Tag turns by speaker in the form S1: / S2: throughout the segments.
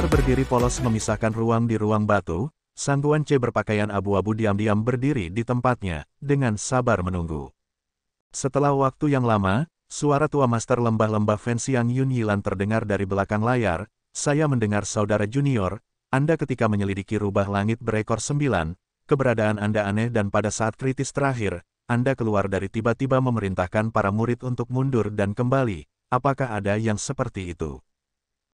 S1: Sabar berdiri polos memisahkan ruang di ruang batu, Sang Guanche berpakaian abu-abu diam-diam berdiri di tempatnya, dengan sabar menunggu. Setelah waktu yang lama, suara tua master lembah-lembah Fenxiang Yun Yilan terdengar dari belakang layar. Saya mendengar saudara junior, Anda ketika menyelidiki rubah langit berekor 9, keberadaan Anda aneh dan pada saat kritis terakhir, Anda keluar dari tiba-tiba memerintahkan para murid untuk mundur dan kembali. Apakah ada yang seperti itu?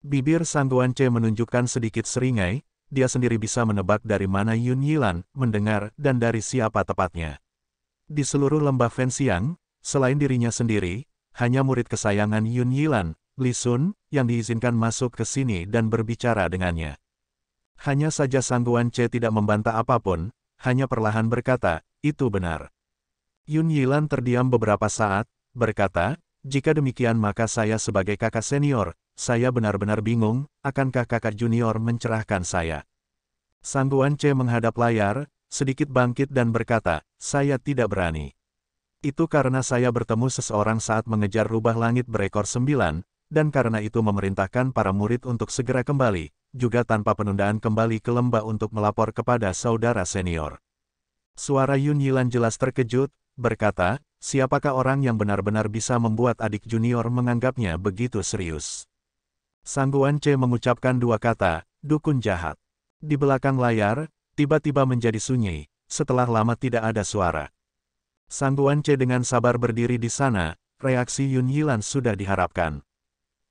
S1: Bibir Sang Guanche menunjukkan sedikit seringai, dia sendiri bisa menebak dari mana Yun Yilan mendengar dan dari siapa tepatnya. Di seluruh lembah Fenxiang, selain dirinya sendiri, hanya murid kesayangan Yun Yilan, Li Sun, yang diizinkan masuk ke sini dan berbicara dengannya. Hanya saja Sang Guanche tidak membantah apapun, hanya perlahan berkata, itu benar. Yun Yilan terdiam beberapa saat, berkata, jika demikian maka saya sebagai kakak senior, saya benar-benar bingung, akankah kakak junior mencerahkan saya? Sang Guanche menghadap layar, sedikit bangkit dan berkata, saya tidak berani. Itu karena saya bertemu seseorang saat mengejar rubah langit berekor 9, dan karena itu memerintahkan para murid untuk segera kembali, juga tanpa penundaan kembali ke lembah untuk melapor kepada saudara senior. Suara Yun Yilan jelas terkejut, berkata, siapakah orang yang benar-benar bisa membuat adik junior menganggapnya begitu serius? Sang Guanche mengucapkan dua kata, dukun jahat. Di belakang layar, tiba-tiba menjadi sunyi, setelah lama tidak ada suara. Sang Guanche dengan sabar berdiri di sana, reaksi Yun Yilan sudah diharapkan.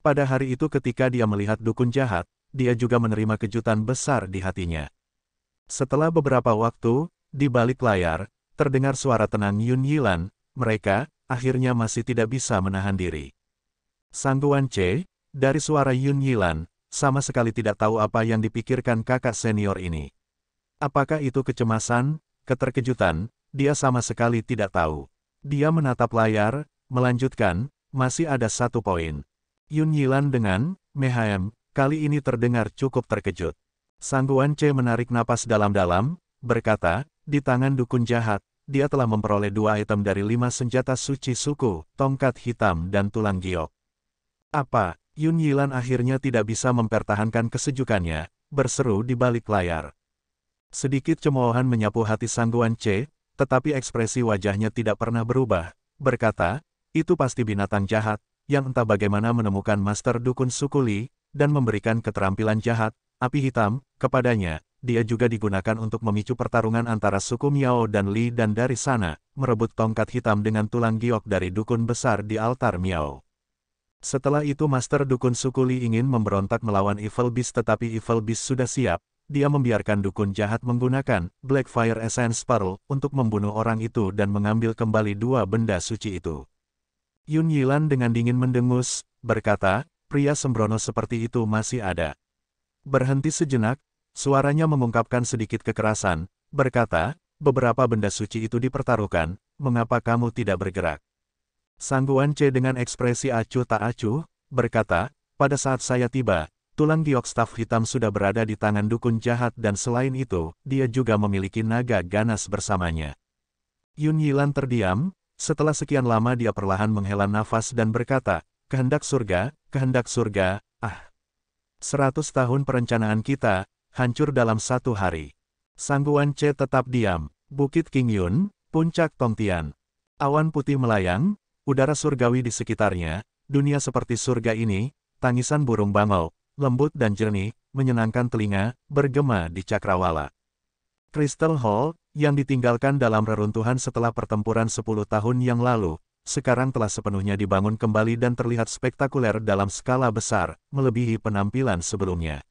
S1: Pada hari itu ketika dia melihat dukun jahat, dia juga menerima kejutan besar di hatinya. Setelah beberapa waktu, di balik layar, terdengar suara tenang Yun Yilan, mereka, akhirnya masih tidak bisa menahan diri. Sang Guanche, dari suara Yun Yilan, sama sekali tidak tahu apa yang dipikirkan kakak senior ini. Apakah itu kecemasan, keterkejutan, dia sama sekali tidak tahu. Dia menatap layar, melanjutkan, masih ada satu poin. Yun Yilan dengan, Mehem, kali ini terdengar cukup terkejut. Sang Guanche menarik napas dalam-dalam, berkata, di tangan dukun jahat, dia telah memperoleh 2 item dari 5 senjata suci suku, tongkat hitam dan tulang giok. Apa? Yun Yilan akhirnya tidak bisa mempertahankan kesejukannya, berseru di balik layar. Sedikit cemoohan menyapu hati Sang Guanche, tetapi ekspresi wajahnya tidak pernah berubah, berkata, itu pasti binatang jahat, yang entah bagaimana menemukan master dukun suku Li, dan memberikan keterampilan jahat, api hitam, kepadanya. Dia juga digunakan untuk memicu pertarungan antara suku Miao dan Li dan dari sana, merebut tongkat hitam dengan tulang giok dari dukun besar di altar Miao. Setelah itu Master Dukun suku Li ingin memberontak melawan Evil Beast tetapi Evil Beast sudah siap, dia membiarkan dukun jahat menggunakan Blackfire Essence Pearl untuk membunuh orang itu dan mengambil kembali 2 benda suci itu. Yun Yilan dengan dingin mendengus, berkata, pria sembrono seperti itu masih ada. Berhenti sejenak, suaranya mengungkapkan sedikit kekerasan, berkata, beberapa benda suci itu dipertaruhkan, mengapa kamu tidak bergerak? Sang Guanche dengan ekspresi acuh tak acuh, berkata, pada saat saya tiba, tulang giok staf hitam sudah berada di tangan dukun jahat dan selain itu, dia juga memiliki naga ganas bersamanya. Yun Yilan terdiam, setelah sekian lama dia perlahan menghela nafas dan berkata, kehendak surga, 100 tahun perencanaan kita, hancur dalam 1 hari. Sang Guanche tetap diam, Bukit King Yun, Puncak Tongtian. Awan putih melayang, udara surgawi di sekitarnya, dunia seperti surga ini, tangisan burung bangau, lembut dan jernih, menyenangkan telinga, bergema di cakrawala. Crystal Hall, yang ditinggalkan dalam reruntuhan setelah pertempuran 10 tahun yang lalu, sekarang telah sepenuhnya dibangun kembali dan terlihat spektakuler dalam skala besar, melebihi penampilan sebelumnya.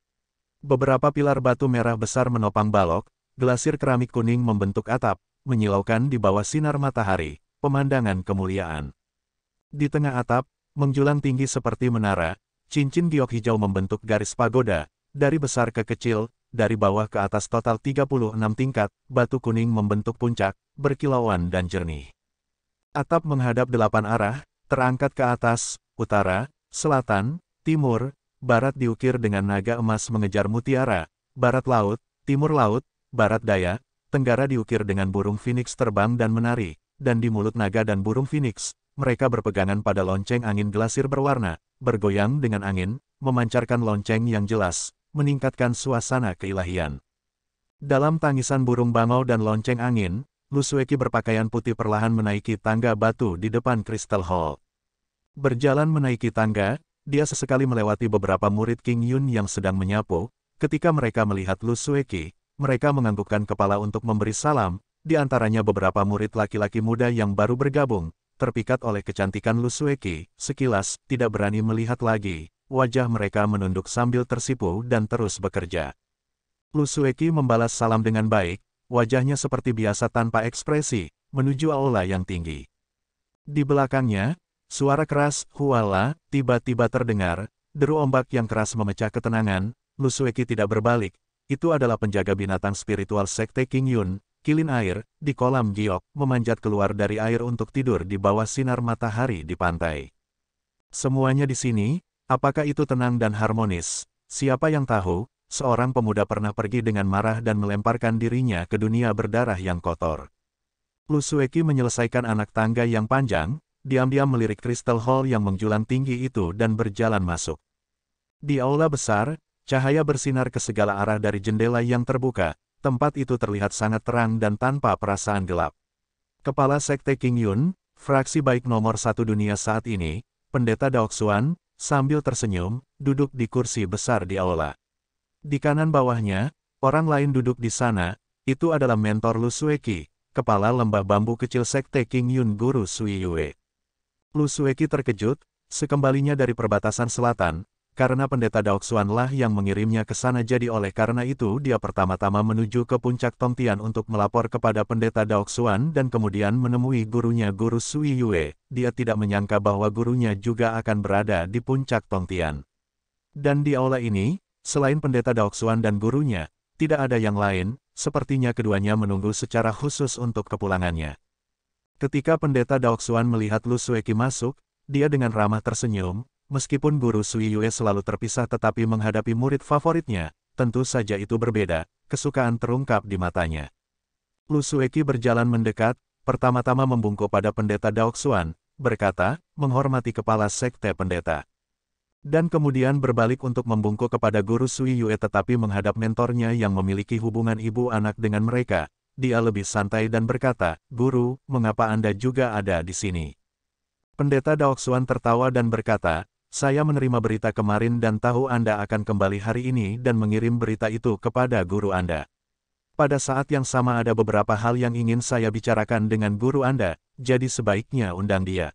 S1: Beberapa pilar batu merah besar menopang balok, glasir keramik kuning membentuk atap, menyilaukan di bawah sinar matahari, pemandangan kemuliaan. Di tengah atap, menjulang tinggi seperti menara, cincin giok hijau membentuk garis pagoda, dari besar ke kecil, dari bawah ke atas total 36 tingkat, batu kuning membentuk puncak, berkilauan dan jernih. Atap menghadap 8 arah, terangkat ke atas, utara, selatan, timur, barat diukir dengan naga emas mengejar mutiara, barat laut, timur laut, barat daya, tenggara diukir dengan burung phoenix terbang dan menari, dan di mulut naga dan burung phoenix, mereka berpegangan pada lonceng angin glasir berwarna, bergoyang dengan angin, memancarkan lonceng yang jelas, meningkatkan suasana keilahian. Dalam tangisan burung bangau dan lonceng angin, Lu Sueki berpakaian putih perlahan menaiki tangga batu di depan Crystal Hall. Berjalan menaiki tangga, dia sesekali melewati beberapa murid King Yun yang sedang menyapu. Ketika mereka melihat Lu Sueki, mereka menganggukkan kepala untuk memberi salam, di antaranya beberapa murid laki-laki muda yang baru bergabung. Terpikat oleh kecantikan Lu Sueki, sekilas tidak berani melihat lagi. Wajah mereka menunduk sambil tersipu dan terus bekerja. Lu Sueki membalas salam dengan baik, wajahnya seperti biasa tanpa ekspresi, menuju aula yang tinggi. Di belakangnya, suara keras, "Huala," tiba-tiba terdengar, deru ombak yang keras memecah ketenangan. Lu Sueki tidak berbalik, itu adalah penjaga binatang spiritual Sekte King Yun, kilin air, di kolam giok, memanjat keluar dari air untuk tidur di bawah sinar matahari di pantai. Semuanya di sini, apakah itu tenang dan harmonis? Siapa yang tahu, seorang pemuda pernah pergi dengan marah dan melemparkan dirinya ke dunia berdarah yang kotor. Lu Sueki menyelesaikan anak tangga yang panjang, diam-diam melirik Crystal Hall yang menjulang tinggi itu dan berjalan masuk. Di aula besar, cahaya bersinar ke segala arah dari jendela yang terbuka. Tempat itu terlihat sangat terang dan tanpa perasaan gelap. Kepala Sekte King Yun, fraksi baik nomor 1 dunia saat ini, Pendeta Daoxuan, sambil tersenyum, duduk di kursi besar di aula. Di kanan bawahnya, orang lain duduk di sana, itu adalah mentor Lu Sueki, kepala lembah bambu kecil Sekte King Yun Guru Sui Yue. Lu Sueki terkejut, sekembalinya dari perbatasan selatan, karena Pendeta Daoxuan lah yang mengirimnya ke sana, jadi oleh karena itu dia pertama-tama menuju ke puncak Tongtian untuk melapor kepada Pendeta Daoxuan dan kemudian menemui gurunya Guru Sui Yue. Dia tidak menyangka bahwa gurunya juga akan berada di puncak Tongtian. Dan di aula ini, selain Pendeta Daoxuan dan gurunya, tidak ada yang lain, sepertinya keduanya menunggu secara khusus untuk kepulangannya. Ketika Pendeta Daoxuan melihat Lu Sueki masuk, dia dengan ramah tersenyum. Meskipun Guru Sui Yue selalu terpisah tetapi menghadapi murid favoritnya, tentu saja itu berbeda, kesukaan terungkap di matanya. Lu Sueki berjalan mendekat, pertama-tama membungkuk pada Pendeta Daoxuan, berkata, menghormati kepala sekte pendeta. Dan kemudian berbalik untuk membungkuk kepada Guru Sui Yue tetapi menghadap mentornya yang memiliki hubungan ibu anak dengan mereka. Dia lebih santai dan berkata, "Guru, mengapa Anda juga ada di sini?" Pendeta Daoxuan tertawa dan berkata, "Saya menerima berita kemarin dan tahu Anda akan kembali hari ini dan mengirim berita itu kepada guru Anda. Pada saat yang sama ada beberapa hal yang ingin saya bicarakan dengan guru Anda, jadi sebaiknya undang dia."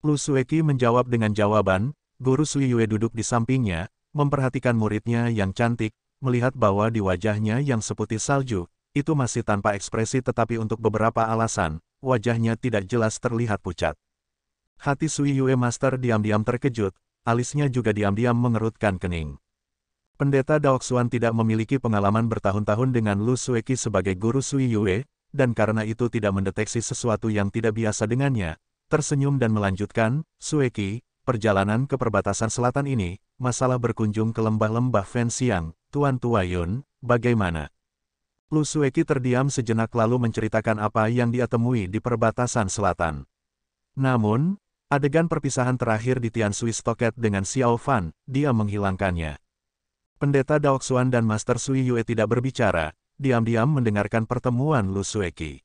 S1: Lu Sueki menjawab dengan jawaban. Guru Sui Yue duduk di sampingnya, memperhatikan muridnya yang cantik, melihat bahwa di wajahnya yang seputih salju, itu masih tanpa ekspresi tetapi untuk beberapa alasan, wajahnya tidak jelas terlihat pucat. Hati Sui Yue Master diam-diam terkejut, alisnya juga diam-diam mengerutkan kening. Pendeta Daoxuan tidak memiliki pengalaman bertahun-tahun dengan Lu Sueki sebagai guru Sui Yue, dan karena itu tidak mendeteksi sesuatu yang tidak biasa dengannya, tersenyum dan melanjutkan, "Sueki, perjalanan ke perbatasan selatan ini, masalah berkunjung ke lembah-lembah Fenxiang, Tuan Tua Yun, bagaimana?" Lu Sueki terdiam sejenak lalu menceritakan apa yang dia temui di perbatasan selatan. Namun, adegan perpisahan terakhir di Tianshui Stocket dengan Xiao Fan, dia menghilangkannya. Pendeta Daoxuan dan Master Sui Yue tidak berbicara, diam-diam mendengarkan pertemuan Lu Sueki.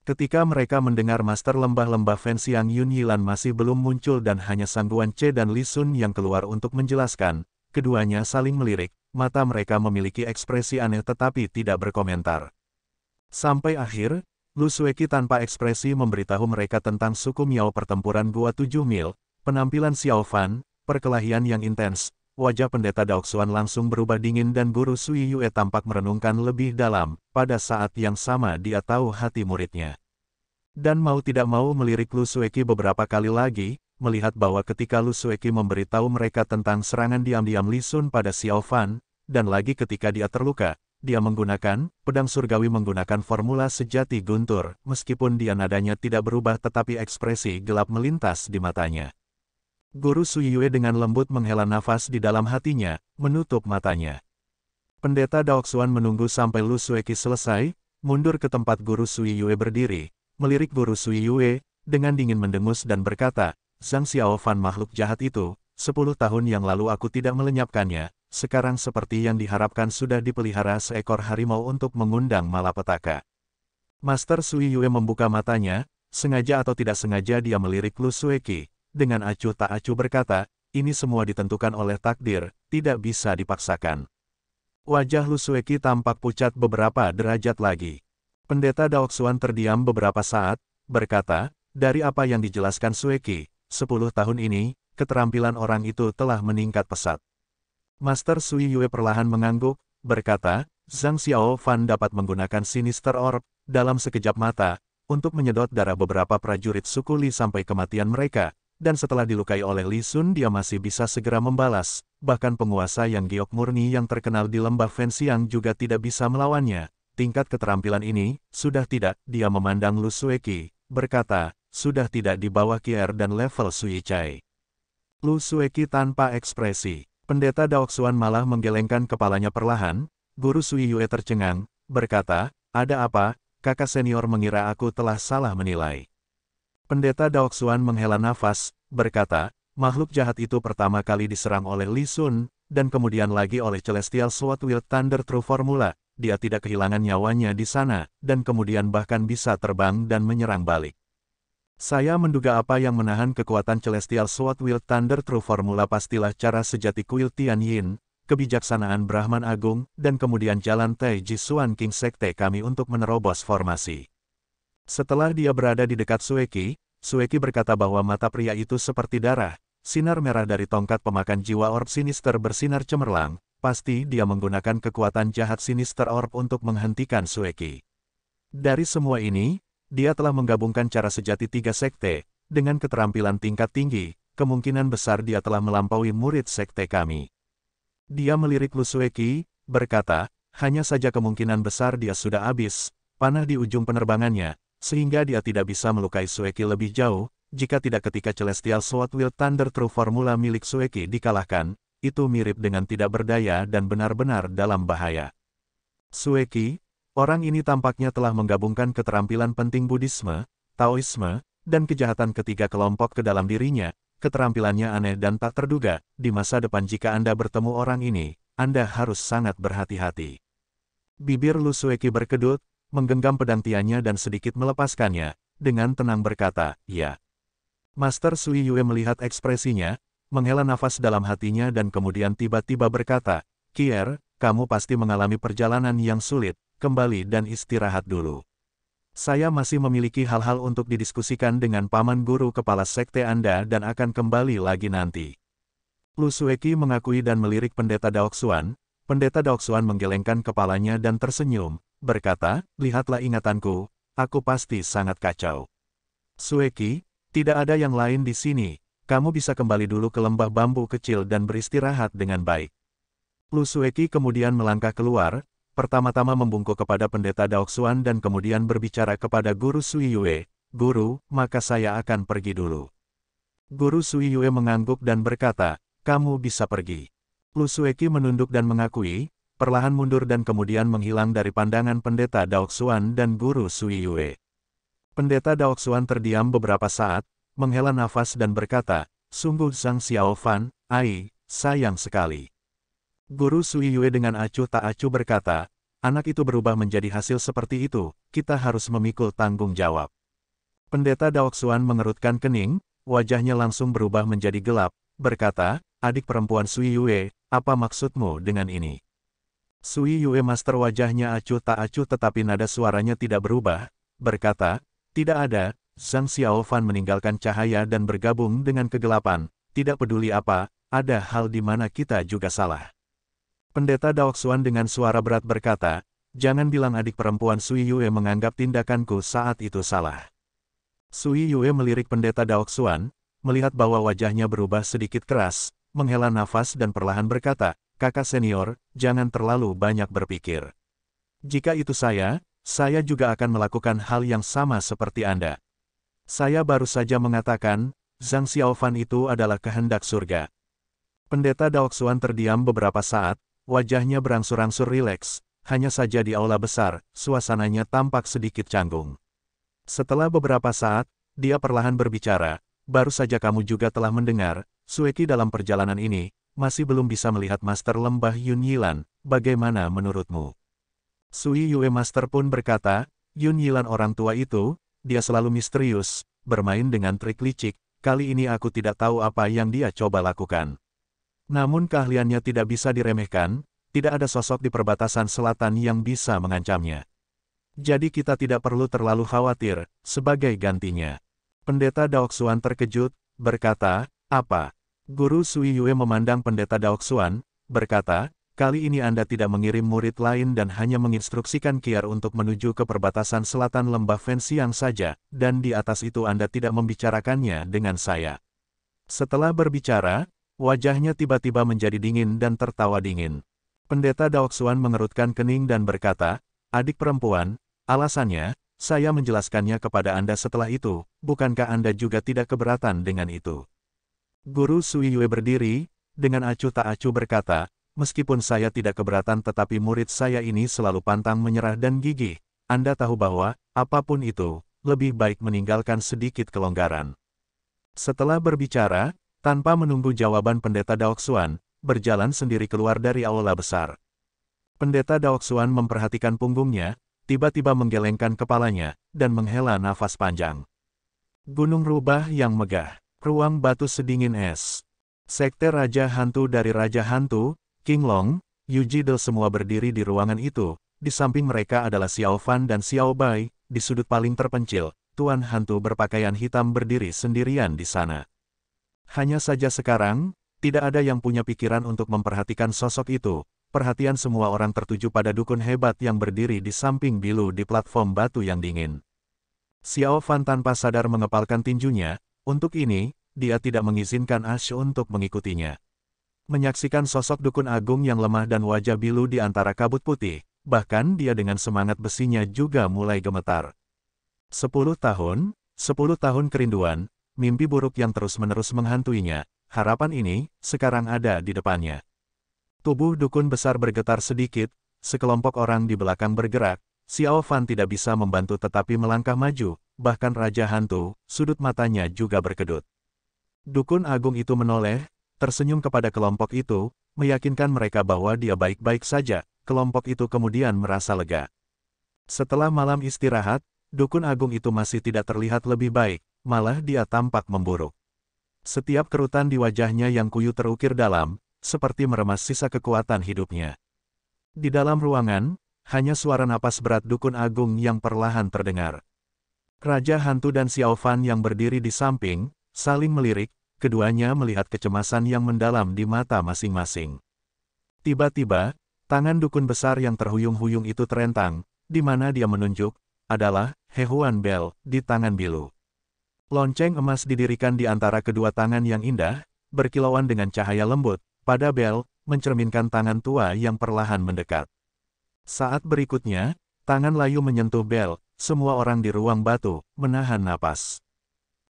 S1: Ketika mereka mendengar Master Lembah-Lembah Fenxiang Yun Yilan masih belum muncul dan hanya Sang Guan Che dan Li Sun yang keluar untuk menjelaskan, keduanya saling melirik, mata mereka memiliki ekspresi aneh tetapi tidak berkomentar. Sampai akhir, Lu Sueki tanpa ekspresi memberitahu mereka tentang suku Miao pertempuran Gua 7 Mil, penampilan Xiao Fan, perkelahian yang intens. Wajah Pendeta Daoxuan langsung berubah dingin dan Guru Sui Yue tampak merenungkan lebih dalam. Pada saat yang sama dia tahu hati muridnya. Dan mau tidak mau melirik Lu Sueki beberapa kali lagi, melihat bahwa ketika Lu Sueki memberitahu mereka tentang serangan diam-diam Li Sun pada Xiao Fan, dan lagi ketika dia terluka, dia menggunakan pedang surgawi menggunakan formula sejati guntur, meskipun dia nadanya tidak berubah tetapi ekspresi gelap melintas di matanya. Guru Sui Yue dengan lembut menghela nafas di dalam hatinya, menutup matanya. Pendeta Daoxuan menunggu sampai Lu Sueki selesai, mundur ke tempat Guru Sui Yue berdiri, melirik Guru Sui Yue, dengan dingin mendengus dan berkata, "Zhang Xiao Fan makhluk jahat itu, 10 tahun yang lalu aku tidak melenyapkannya, sekarang seperti yang diharapkan sudah dipelihara seekor harimau untuk mengundang malapetaka. Master Sui Yue membuka matanya, sengaja atau tidak sengaja dia melirik Lu Sueki, dengan acuh tak acuh berkata, ini semua ditentukan oleh takdir, tidak bisa dipaksakan. Wajah Lu Sueki tampak pucat beberapa derajat lagi. Pendeta Daoxuan terdiam beberapa saat, berkata, dari apa yang dijelaskan Sueki, 10 tahun ini, keterampilan orang itu telah meningkat pesat. Master Sui Yue perlahan mengangguk, berkata, Zhang Xiaofan dapat menggunakan Sinister Orb, dalam sekejap mata, untuk menyedot darah beberapa prajurit suku Li sampai kematian mereka, dan setelah dilukai oleh Li Sun dia masih bisa segera membalas, bahkan penguasa yang giok murni yang terkenal di lembah Fenxiang juga tidak bisa melawannya. Tingkat keterampilan ini, sudah tidak, dia memandang Lu Sueki, berkata, sudah tidak di bawah Kier dan level Sui Chai. Lu Sueki tanpa ekspresi. Pendeta Daoxuan malah menggelengkan kepalanya perlahan. Guru Sui Yue tercengang, berkata, ada apa, kakak senior mengira aku telah salah menilai. Pendeta Daoxuan menghela nafas, berkata, makhluk jahat itu pertama kali diserang oleh Li Sun, dan kemudian lagi oleh Celestial Sword Wield Thunder True Formula. Dia tidak kehilangan nyawanya di sana, dan kemudian bahkan bisa terbang dan menyerang balik. Saya menduga apa yang menahan kekuatan Celestial Sword Wield Thunder True Formula pastilah cara sejati kuil Tian Yin, kebijaksanaan Brahman Agung, dan kemudian jalan Tai Ji Xuan King Sekte kami untuk menerobos formasi. Setelah dia berada di dekat Sueki, Sueki berkata bahwa mata pria itu seperti darah, sinar merah dari tongkat pemakan jiwa orb sinister bersinar cemerlang, pasti dia menggunakan kekuatan jahat Sinister Orb untuk menghentikan Sueki. Dari semua ini, dia telah menggabungkan cara sejati 3 sekte, dengan keterampilan tingkat tinggi, kemungkinan besar dia telah melampaui murid sekte kami. Dia melirik Lu Sueki, berkata, hanya saja kemungkinan besar dia sudah habis, panah di ujung penerbangannya, sehingga dia tidak bisa melukai Sueki lebih jauh, jika tidak ketika Celestial Sword Wield Thunder True Formula milik Sueki dikalahkan, itu mirip dengan tidak berdaya dan benar-benar dalam bahaya. Sueki, orang ini tampaknya telah menggabungkan keterampilan penting Buddhisme, Taoisme, dan kejahatan ketiga kelompok ke dalam dirinya. Keterampilannya aneh dan tak terduga. Di masa depan jika Anda bertemu orang ini, Anda harus sangat berhati-hati. Bibir Lu Sueki berkedut, menggenggam pedang tiannya dan sedikit melepaskannya, dengan tenang berkata, ya. Master Sui Yue melihat ekspresinya, menghela nafas dalam hatinya dan kemudian tiba-tiba berkata, Kier, kamu pasti mengalami perjalanan yang sulit, kembali dan istirahat dulu. Saya masih memiliki hal-hal untuk didiskusikan dengan paman guru kepala sekte Anda dan akan kembali lagi nanti. Lu Sueki mengakui dan melirik pendeta Daoxuan. Pendeta Daoxuan menggelengkan kepalanya dan tersenyum, berkata, lihatlah ingatanku, aku pasti sangat kacau. Sueki, tidak ada yang lain di sini. Kamu bisa kembali dulu ke lembah bambu kecil dan beristirahat dengan baik. Lu Sueki kemudian melangkah keluar, pertama-tama membungkuk kepada pendeta Daoxuan dan kemudian berbicara kepada Guru Sui Yue, Guru, maka saya akan pergi dulu. Guru Sui Yue mengangguk dan berkata, kamu bisa pergi. Lu Sueki menunduk dan mengakui, perlahan mundur dan kemudian menghilang dari pandangan pendeta Daoxuan dan Guru Sui Yue. Pendeta Daoxuan terdiam beberapa saat, menghela nafas dan berkata, sungguh Zhang Xiaofan, sayang sekali. Guru Sui Yue dengan acuh tak acuh berkata, anak itu berubah menjadi hasil seperti itu, kita harus memikul tanggung jawab. Pendeta Daoxuan mengerutkan kening, wajahnya langsung berubah menjadi gelap, berkata, adik perempuan Sui Yue, apa maksudmu dengan ini? Sui Yue Master wajahnya acuh tak acuh tetapi nada suaranya tidak berubah, berkata, tidak ada. Zhang Xiaofan meninggalkan cahaya dan bergabung dengan kegelapan, tidak peduli apa, ada hal di mana kita juga salah. Pendeta Daoxuan dengan suara berat berkata, jangan bilang adik perempuan Sui Yue menganggap tindakanku saat itu salah. Sui Yue melirik pendeta Daoxuan, melihat bahwa wajahnya berubah sedikit keras, menghela nafas dan perlahan berkata, kakak senior, jangan terlalu banyak berpikir. Jika itu saya juga akan melakukan hal yang sama seperti Anda. Saya baru saja mengatakan, Zhang Xiaofan itu adalah kehendak surga. Pendeta Daoxuan terdiam beberapa saat, wajahnya berangsur-angsur rileks, hanya saja di aula besar, suasananya tampak sedikit canggung. Setelah beberapa saat, dia perlahan berbicara, baru saja kamu juga telah mendengar, Sueki dalam perjalanan ini, masih belum bisa melihat Master Lembah Yun Yilan, bagaimana menurutmu? Sui Yue Master pun berkata, Yun Yilan orang tua itu, dia selalu misterius, bermain dengan trik licik, kali ini aku tidak tahu apa yang dia coba lakukan. Namun keahliannya tidak bisa diremehkan, tidak ada sosok di perbatasan selatan yang bisa mengancamnya. Jadi kita tidak perlu terlalu khawatir, sebagai gantinya. Pendeta Daoxuan terkejut, berkata, apa? Guru Sui Yue memandang Pendeta Daoxuan, berkata, kali ini Anda tidak mengirim murid lain dan hanya menginstruksikan Kiar untuk menuju ke perbatasan selatan lembah Fenxiang saja, dan di atas itu Anda tidak membicarakannya dengan saya. Setelah berbicara, wajahnya tiba-tiba menjadi dingin dan tertawa dingin. Pendeta Daoxuan mengerutkan kening dan berkata, adik perempuan, alasannya, saya menjelaskannya kepada Anda setelah itu, bukankah Anda juga tidak keberatan dengan itu? Guru Sui Yue berdiri, dengan acuh tak acuh berkata, meskipun saya tidak keberatan tetapi murid saya ini selalu pantang menyerah dan gigih. Anda tahu bahwa, apapun itu, lebih baik meninggalkan sedikit kelonggaran. Setelah berbicara, tanpa menunggu jawaban Pendeta Daoxuan, berjalan sendiri keluar dari aula besar. Pendeta Daoxuan memperhatikan punggungnya, tiba-tiba menggelengkan kepalanya, dan menghela nafas panjang. Gunung rubah yang megah, ruang batu sedingin es. Sekte Raja Hantu dari Raja Hantu, King Long, Yu Jidel semua berdiri di ruangan itu, di samping mereka adalah Xiao Fan dan Xiao Bai, di sudut paling terpencil, Tuan Hantu berpakaian hitam berdiri sendirian di sana. Hanya saja sekarang, tidak ada yang punya pikiran untuk memperhatikan sosok itu. Perhatian semua orang tertuju pada dukun hebat yang berdiri di samping Bilu di platform batu yang dingin. Xiao Fan tanpa sadar mengepalkan tinjunya, untuk ini, dia tidak mengizinkan Ash untuk mengikutinya. Menyaksikan sosok dukun agung yang lemah dan wajah Bilu di antara kabut putih, bahkan dia dengan semangat besinya juga mulai gemetar. 10 tahun kerinduan, mimpi buruk yang terus-menerus menghantuinya, harapan ini, sekarang ada di depannya. Tubuh dukun besar bergetar sedikit, sekelompok orang di belakang bergerak, Xiao Fan tidak bisa membantu tetapi melangkah maju, bahkan Raja Hantu, sudut matanya juga berkedut. Dukun agung itu menoleh, tersenyum kepada kelompok itu, meyakinkan mereka bahwa dia baik-baik saja, kelompok itu kemudian merasa lega. Setelah malam istirahat, dukun agung itu masih tidak terlihat lebih baik, malah dia tampak memburuk. Setiap kerutan di wajahnya yang kuyu terukir dalam, seperti meremas sisa kekuatan hidupnya. Di dalam ruangan, hanya suara napas berat dukun agung yang perlahan terdengar. Raja Hantu dan Xiao Fan yang berdiri di samping, saling melirik, keduanya melihat kecemasan yang mendalam di mata masing-masing. Tiba-tiba, tangan dukun besar yang terhuyung-huyung itu terentang, di mana dia menunjuk, adalah Hehuan Bell di tangan Bilu. Lonceng emas didirikan di antara kedua tangan yang indah, berkilauan dengan cahaya lembut, pada Bell, mencerminkan tangan tua yang perlahan mendekat. Saat berikutnya, tangan layu menyentuh Bell, semua orang di ruang batu, menahan napas.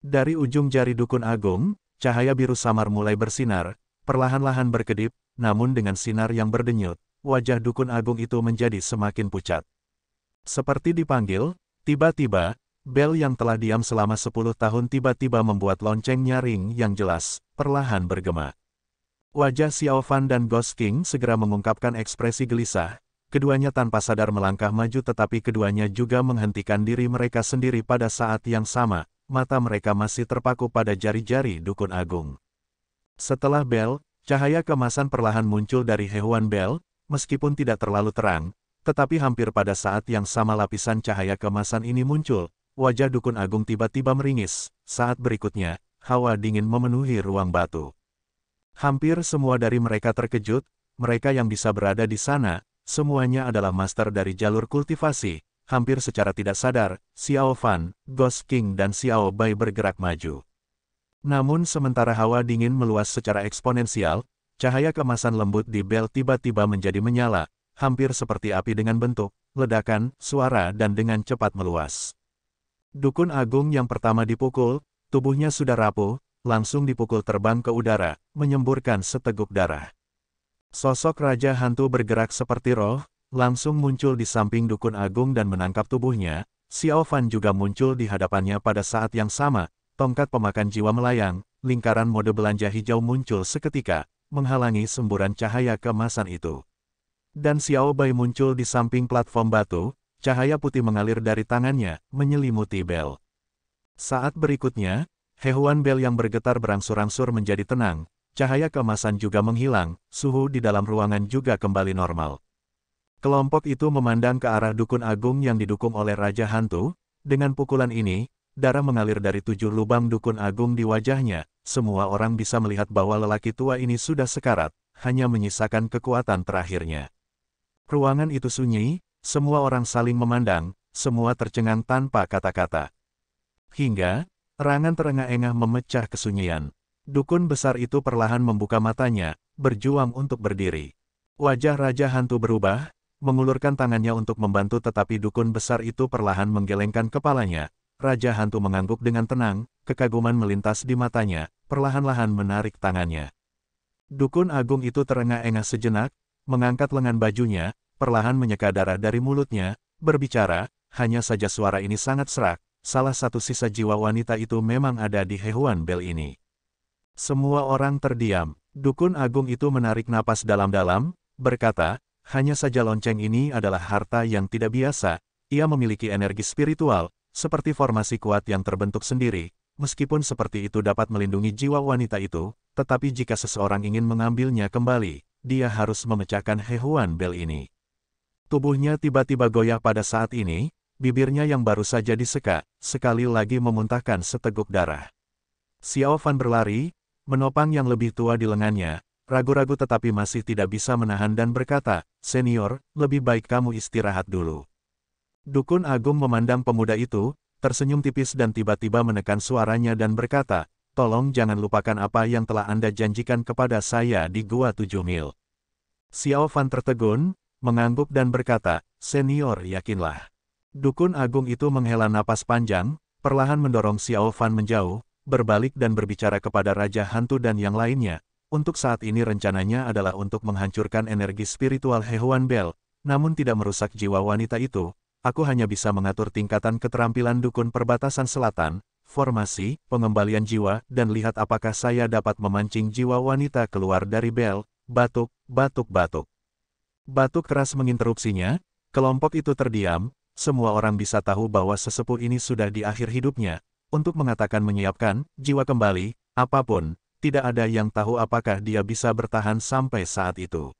S1: Dari ujung jari dukun agung, cahaya biru samar mulai bersinar, perlahan-lahan berkedip, namun dengan sinar yang berdenyut, wajah dukun agung itu menjadi semakin pucat. Seperti dipanggil, tiba-tiba, Bell yang telah diam selama 10 tahun tiba-tiba membuat lonceng nyaring yang jelas, perlahan bergema. Wajah Xiao Fan dan Ghost King segera mengungkapkan ekspresi gelisah, keduanya tanpa sadar melangkah maju tetapi keduanya juga menghentikan diri mereka sendiri pada saat yang sama, mata mereka masih terpaku pada jari-jari dukun agung. Setelah Bell, cahaya keemasan perlahan muncul dari Hehuan Bell, meskipun tidak terlalu terang, tetapi hampir pada saat yang sama lapisan cahaya keemasan ini muncul, wajah dukun agung tiba-tiba meringis, saat berikutnya, hawa dingin memenuhi ruang batu. Hampir semua dari mereka terkejut, mereka yang bisa berada di sana, semuanya adalah master dari jalur kultivasi, hampir secara tidak sadar, Xiao Fan, Ghost King dan Xiao Bai bergerak maju. Namun sementara hawa dingin meluas secara eksponensial, cahaya keemasan lembut di Bell tiba-tiba menjadi menyala, hampir seperti api dengan bentuk, ledakan, suara dan dengan cepat meluas. Dukun agung yang pertama dipukul, tubuhnya sudah rapuh, langsung dipukul terbang ke udara, menyemburkan seteguk darah. Sosok Raja Hantu bergerak seperti roh, langsung muncul di samping dukun agung dan menangkap tubuhnya. Xiao Fan juga muncul di hadapannya pada saat yang sama, tongkat pemakan jiwa melayang, lingkaran mode belanja hijau muncul seketika, menghalangi semburan cahaya keemasan itu. Dan Xiao Bai muncul di samping platform batu, cahaya putih mengalir dari tangannya, menyelimuti Bel. Saat berikutnya, Hehuan Bel yang bergetar berangsur-angsur menjadi tenang, cahaya keemasan juga menghilang, suhu di dalam ruangan juga kembali normal. Kelompok itu memandang ke arah dukun agung yang didukung oleh Raja Hantu. Dengan pukulan ini, darah mengalir dari 7 lubang dukun agung di wajahnya. Semua orang bisa melihat bahwa lelaki tua ini sudah sekarat, hanya menyisakan kekuatan terakhirnya. Ruangan itu sunyi, semua orang saling memandang, semua tercengang tanpa kata-kata. Hingga, erangan terengah-engah memecah kesunyian. Dukun besar itu perlahan membuka matanya, berjuang untuk berdiri. Wajah Raja Hantu berubah, mengulurkan tangannya untuk membantu, tetapi dukun besar itu perlahan menggelengkan kepalanya. Raja Hantu mengangguk dengan tenang, kekaguman melintas di matanya, perlahan-lahan menarik tangannya. Dukun agung itu terengah-engah sejenak, mengangkat lengan bajunya, perlahan menyeka darah dari mulutnya, berbicara, hanya saja suara ini sangat serak, salah satu sisa jiwa wanita itu memang ada di Hehuan Bel ini. Semua orang terdiam, dukun agung itu menarik napas dalam-dalam, berkata, hanya saja lonceng ini adalah harta yang tidak biasa, ia memiliki energi spiritual, seperti formasi kuat yang terbentuk sendiri, meskipun seperti itu dapat melindungi jiwa wanita itu, tetapi jika seseorang ingin mengambilnya kembali, dia harus memecahkan Hehuan Bel ini. Tubuhnya tiba-tiba goyah pada saat ini, bibirnya yang baru saja diseka, sekali lagi memuntahkan seteguk darah. Xiao Fan berlari, menopang yang lebih tua di lengannya, ragu-ragu tetapi masih tidak bisa menahan dan berkata, "Senior, lebih baik kamu istirahat dulu." Dukun agung memandang pemuda itu, tersenyum tipis dan tiba-tiba menekan suaranya dan berkata, "Tolong jangan lupakan apa yang telah Anda janjikan kepada saya di Gua 7 Mil." Xiao Fan tertegun, mengangguk dan berkata, "Senior, yakinlah." Dukun agung itu menghela napas panjang, perlahan mendorong Xiao Fan menjauh, berbalik dan berbicara kepada Raja Hantu dan yang lainnya. Untuk saat ini rencananya adalah untuk menghancurkan energi spiritual Hehuan Bel, namun tidak merusak jiwa wanita itu. Aku hanya bisa mengatur tingkatan keterampilan dukun perbatasan selatan, formasi, pengembalian jiwa, dan lihat apakah saya dapat memancing jiwa wanita keluar dari Bel. Batuk, batuk, batuk. Batuk keras menginterupsinya, kelompok itu terdiam, semua orang bisa tahu bahwa sesepuh ini sudah di akhir hidupnya. Untuk mengatakan menyiapkan jiwa kembali, apapun, tidak ada yang tahu apakah dia bisa bertahan sampai saat itu.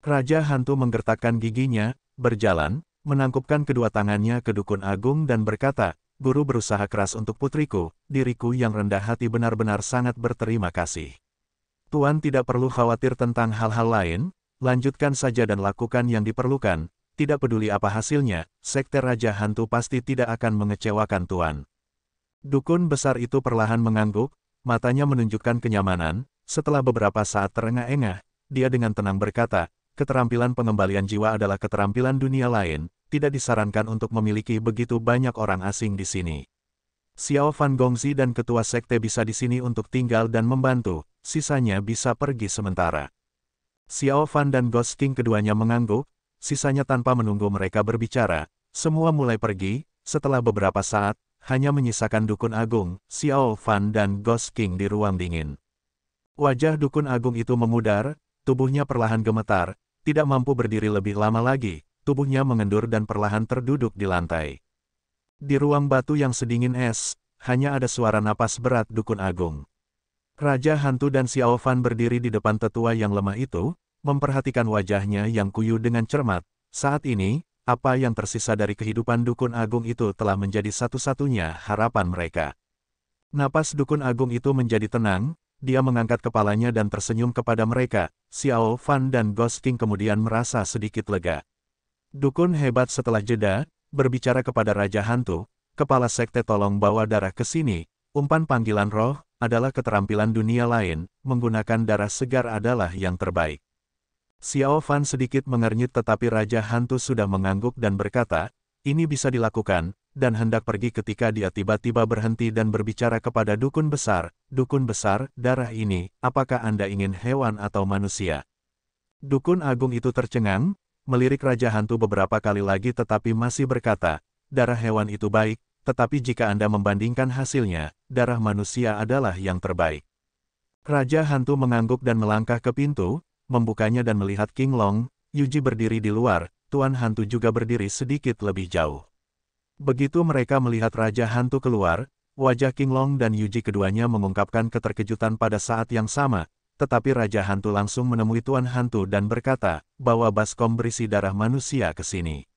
S1: Raja Hantu menggertakkan giginya, berjalan, menangkupkan kedua tangannya ke dukun agung dan berkata, "Guru berusaha keras untuk putriku, diriku yang rendah hati benar-benar sangat berterima kasih. Tuan tidak perlu khawatir tentang hal-hal lain, lanjutkan saja dan lakukan yang diperlukan, tidak peduli apa hasilnya, Sekte Raja Hantu pasti tidak akan mengecewakan Tuan." Dukun besar itu perlahan mengangguk, matanya menunjukkan kenyamanan, setelah beberapa saat terengah-engah, dia dengan tenang berkata, "Keterampilan pengembalian jiwa adalah keterampilan dunia lain, tidak disarankan untuk memiliki begitu banyak orang asing di sini. Xiao Fan Gongzi dan ketua sekte bisa di sini untuk tinggal dan membantu, sisanya bisa pergi sementara." Xiao Fan dan Ghost King keduanya mengangguk, sisanya tanpa menunggu mereka berbicara, semua mulai pergi, setelah beberapa saat, hanya menyisakan dukun agung, Xiao Fan dan Ghost King di ruang dingin. Wajah dukun agung itu memudar, tubuhnya perlahan gemetar, tidak mampu berdiri lebih lama lagi, tubuhnya mengendur dan perlahan terduduk di lantai. Di ruang batu yang sedingin es, hanya ada suara napas berat dukun agung. Raja Hantu dan Xiao Fan berdiri di depan tetua yang lemah itu, memperhatikan wajahnya yang kuyu dengan cermat. Saat ini, apa yang tersisa dari kehidupan dukun agung itu telah menjadi satu-satunya harapan mereka. Napas dukun agung itu menjadi tenang, dia mengangkat kepalanya dan tersenyum kepada mereka. Xiao Fan dan Ghost King kemudian merasa sedikit lega. Dukun hebat setelah jeda, berbicara kepada Raja Hantu, "Kepala sekte tolong bawa darah ke sini, umpan panggilan roh, adalah keterampilan dunia lain, menggunakan darah segar adalah yang terbaik." Xiao Fan sedikit mengernyit tetapi Raja Hantu sudah mengangguk dan berkata, "Ini bisa dilakukan," dan hendak pergi ketika dia tiba-tiba berhenti dan berbicara kepada dukun besar, "Dukun besar, darah ini, apakah Anda ingin hewan atau manusia?" Dukun agung itu tercengang, melirik Raja Hantu beberapa kali lagi tetapi masih berkata, "Darah hewan itu baik, tetapi jika Anda membandingkan hasilnya, darah manusia adalah yang terbaik." Raja Hantu mengangguk dan melangkah ke pintu, membukanya dan melihat King Long, Yuji berdiri di luar, Tuan Hantu juga berdiri sedikit lebih jauh. Begitu mereka melihat Raja Hantu keluar, wajah King Long dan Yuji keduanya mengungkapkan keterkejutan pada saat yang sama, tetapi Raja Hantu langsung menemui Tuan Hantu dan berkata, bawa baskom berisi darah manusia ke sini.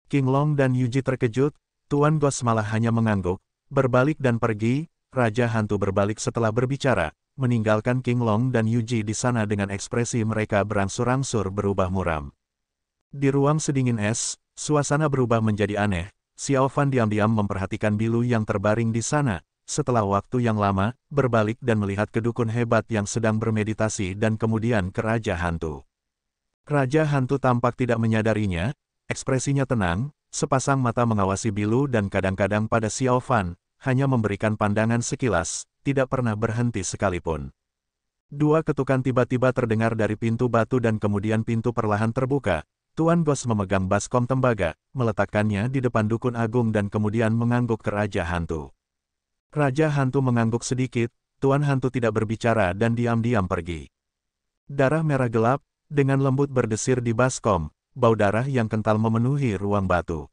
S1: King Long dan Yuji terkejut, Tuan Ghost malah hanya mengangguk, berbalik dan pergi. Raja Hantu berbalik setelah berbicara, meninggalkan King Long dan Yuji di sana dengan ekspresi mereka berangsur-angsur berubah muram. Di ruang sedingin es, suasana berubah menjadi aneh. Xiao Fan diam-diam memperhatikan Bilu yang terbaring di sana, setelah waktu yang lama, berbalik dan melihat ke dukun hebat yang sedang bermeditasi dan kemudian ke Raja Hantu. Raja Hantu tampak tidak menyadarinya, ekspresinya tenang, sepasang mata mengawasi Bilu dan kadang-kadang pada Xiao Fan, hanya memberikan pandangan sekilas, tidak pernah berhenti sekalipun. Dua ketukan tiba-tiba terdengar dari pintu batu dan kemudian pintu perlahan terbuka. Tuan Ghost memegang baskom tembaga, meletakkannya di depan dukun agung dan kemudian mengangguk ke Raja Hantu. Raja Hantu mengangguk sedikit, Tuan Hantu tidak berbicara dan diam-diam pergi. Darah merah gelap, dengan lembut berdesir di baskom, bau darah yang kental memenuhi ruang batu.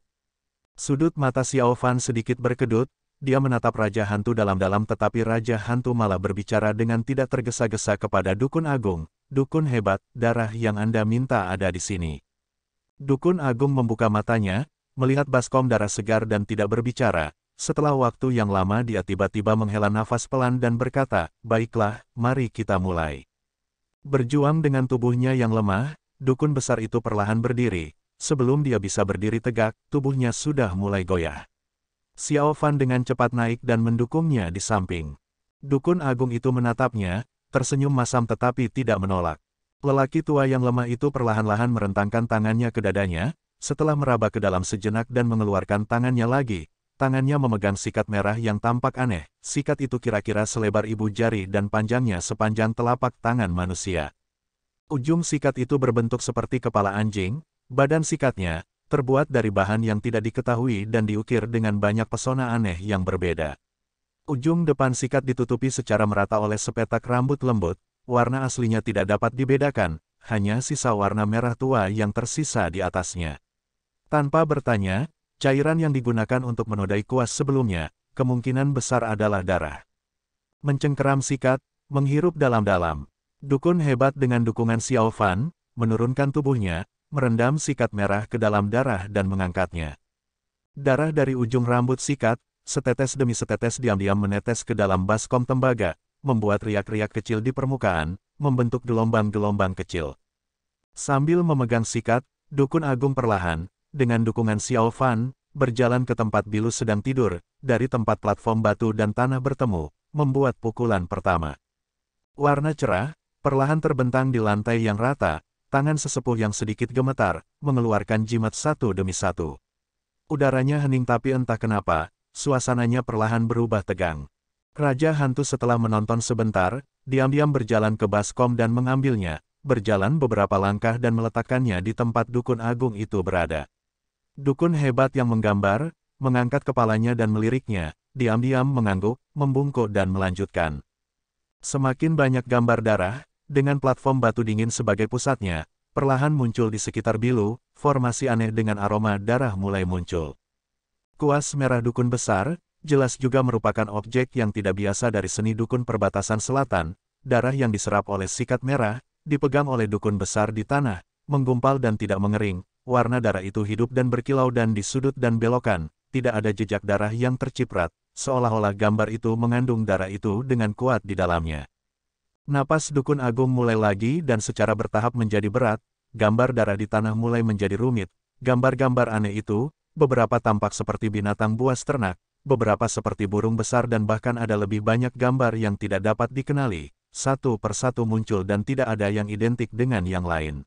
S1: Sudut mata Xiao Fan sedikit berkedut, dia menatap Raja Hantu dalam-dalam tetapi Raja Hantu malah berbicara dengan tidak tergesa-gesa kepada dukun agung, dukun hebat, darah yang Anda minta ada di sini. Dukun agung membuka matanya, melihat baskom darah segar dan tidak berbicara. Setelah waktu yang lama dia tiba-tiba menghela nafas pelan dan berkata, baiklah, mari kita mulai. Berjuang dengan tubuhnya yang lemah, dukun besar itu perlahan berdiri. Sebelum dia bisa berdiri tegak, tubuhnya sudah mulai goyah. Xiao Fan dengan cepat naik dan mendukungnya di samping. Dukun agung itu menatapnya, tersenyum masam tetapi tidak menolak. Lelaki tua yang lemah itu perlahan-lahan merentangkan tangannya ke dadanya, setelah meraba ke dalam sejenak dan mengeluarkan tangannya lagi. Tangannya memegang sikat merah yang tampak aneh, sikat itu kira-kira selebar ibu jari dan panjangnya sepanjang telapak tangan manusia. Ujung sikat itu berbentuk seperti kepala anjing, badan sikatnya terbuat dari bahan yang tidak diketahui dan diukir dengan banyak pesona aneh yang berbeda. Ujung depan sikat ditutupi secara merata oleh sepetak rambut lembut, warna aslinya tidak dapat dibedakan, hanya sisa warna merah tua yang tersisa di atasnya. Tanpa bertanya, cairan yang digunakan untuk menodai kuas sebelumnya, kemungkinan besar adalah darah. Mencengkeram sikat, menghirup dalam-dalam. Dukun hebat dengan dukungan Xiao Fan, menurunkan tubuhnya, merendam sikat merah ke dalam darah dan mengangkatnya. Darah dari ujung rambut sikat, setetes demi setetes diam-diam menetes ke dalam baskom tembaga, membuat riak-riak kecil di permukaan, membentuk gelombang-gelombang kecil. Sambil memegang sikat, dukun agung perlahan, dengan dukungan Xiao Fan, berjalan ke tempat Bilu sedang tidur, dari tempat platform batu dan tanah bertemu, membuat pukulan pertama. Warna cerah, perlahan terbentang di lantai yang rata, tangan sesepuh yang sedikit gemetar, mengeluarkan jimat satu demi satu. Udaranya hening tapi entah kenapa, suasananya perlahan berubah tegang. Raja Hantu setelah menonton sebentar, diam-diam berjalan ke baskom dan mengambilnya, berjalan beberapa langkah dan meletakkannya di tempat dukun agung itu berada. Dukun hebat yang menggambar, mengangkat kepalanya dan meliriknya, diam-diam mengangguk, membungkuk dan melanjutkan. Semakin banyak gambar darah, dengan platform batu dingin sebagai pusatnya, perlahan muncul di sekitar Bilu, formasi aneh dengan aroma darah mulai muncul. Kuas merah dukun besar, jelas juga merupakan objek yang tidak biasa dari seni dukun perbatasan selatan, darah yang diserap oleh sikat merah, dipegang oleh dukun besar di tanah, menggumpal dan tidak mengering, warna darah itu hidup dan berkilau dan di sudut dan belokan, tidak ada jejak darah yang terciprat, seolah-olah gambar itu mengandung darah itu dengan kuat di dalamnya. Napas dukun agung mulai lagi dan secara bertahap menjadi berat, gambar darah di tanah mulai menjadi rumit, gambar-gambar aneh itu, beberapa tampak seperti binatang buas ternak, beberapa seperti burung besar dan bahkan ada lebih banyak gambar yang tidak dapat dikenali, satu persatu muncul dan tidak ada yang identik dengan yang lain.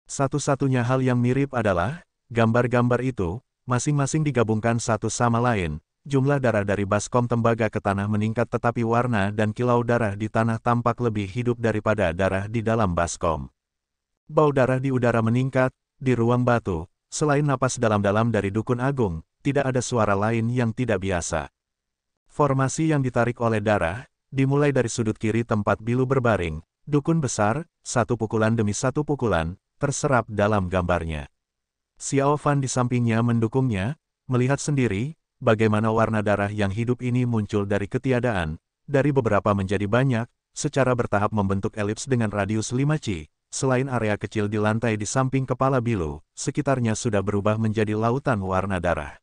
S1: Satu-satunya hal yang mirip adalah, gambar-gambar itu, masing-masing digabungkan satu sama lain. Jumlah darah dari baskom tembaga ke tanah meningkat tetapi warna dan kilau darah di tanah tampak lebih hidup daripada darah di dalam baskom. Bau darah di udara meningkat, di ruang batu, selain napas dalam-dalam dari dukun agung, tidak ada suara lain yang tidak biasa. Formasi yang ditarik oleh darah, dimulai dari sudut kiri tempat Bilu berbaring, dukun besar, satu pukulan demi satu pukulan, terserap dalam gambarnya. Xiao Fan di sampingnya mendukungnya, melihat sendiri, bagaimana warna darah yang hidup ini muncul dari ketiadaan, dari beberapa menjadi banyak, secara bertahap membentuk elips dengan radius 5 Ci. Selain area kecil di lantai di samping kepala Bilu, sekitarnya sudah berubah menjadi lautan warna darah.